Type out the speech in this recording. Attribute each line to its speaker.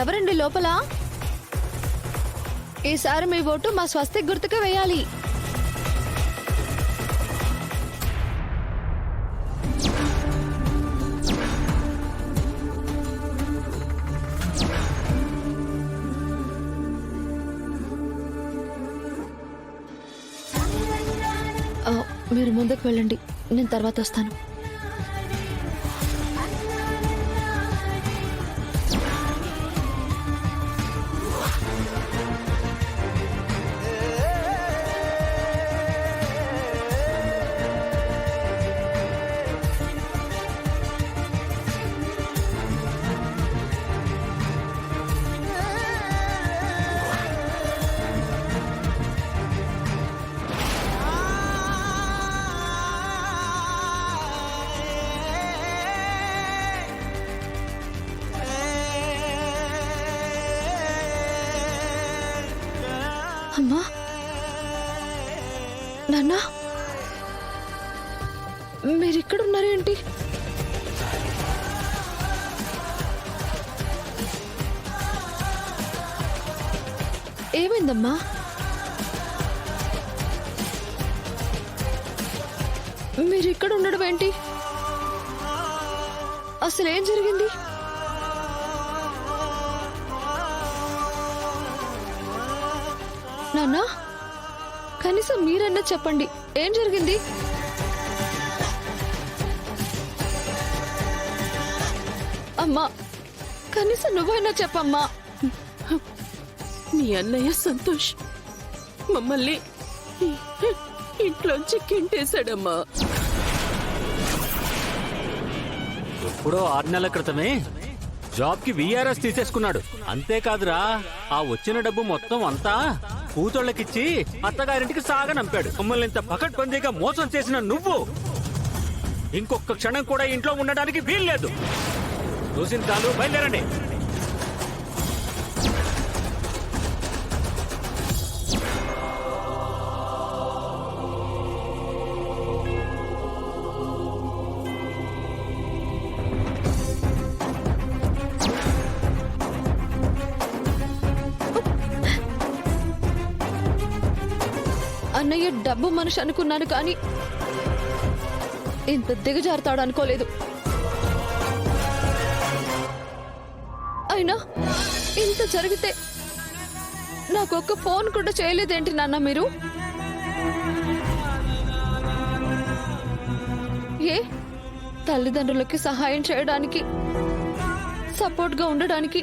Speaker 1: ఎవరండి లోపల? ఈసారి మీ ఓటు మా స్వస్తిక్ గుర్తుకే వేయాలి. మీరు ముందుకు వెళ్ళండి, నేను తర్వాత వస్తాను. అమ్మా, నాన్న, మీరిక్కడున్నారేంటి? ఏమైందమ్మా? మీరిక్కడ ఉండడం ఏంటి? అసలేం జరిగింది? నాన్న, కనీసం మీరన్నా చెప్పండి, ఏం జరిగింది? అమ్మా, కనీసం నువ్వైనా చెప్పమ్మా.
Speaker 2: నీ అన్నయ్య సంతోష్ మమ్మల్ని ఇంట్లోంచి కింటేశాడమ్మా.
Speaker 3: ఎప్పుడో 6 నెలల క్రితమే జాబ్ కి VRS తీసేసుకున్నాడు. అంతేకాదురా, ఆ వచ్చిన డబ్బు మొత్తం అంతా కూతుళ్ళకిచ్చి అత్తగారింటికి సాగనంపాడు. మమ్మల్ని ఇంత పకడ్బందీగా మోసం చేసిన నువ్వు ఇంకొక క్షణం కూడా ఇంట్లో ఉండడానికి వీల్లేదు. చూసిన చాలు, బయలుదేరండి.
Speaker 1: అన్నయ్య డబ్బు మనిషి అనుకున్నాను, కానీ ఇంత దిగజారుతాడు అనుకోలేదు. అయినా ఇంత జరిగితే నాకు ఒక్క ఫోన్ కూడా చేయలేదేంటి నాన్న మీరు? ఏ తల్లిదండ్రులకి సహాయం చేయడానికి, సపోర్ట్ గా ఉండడానికి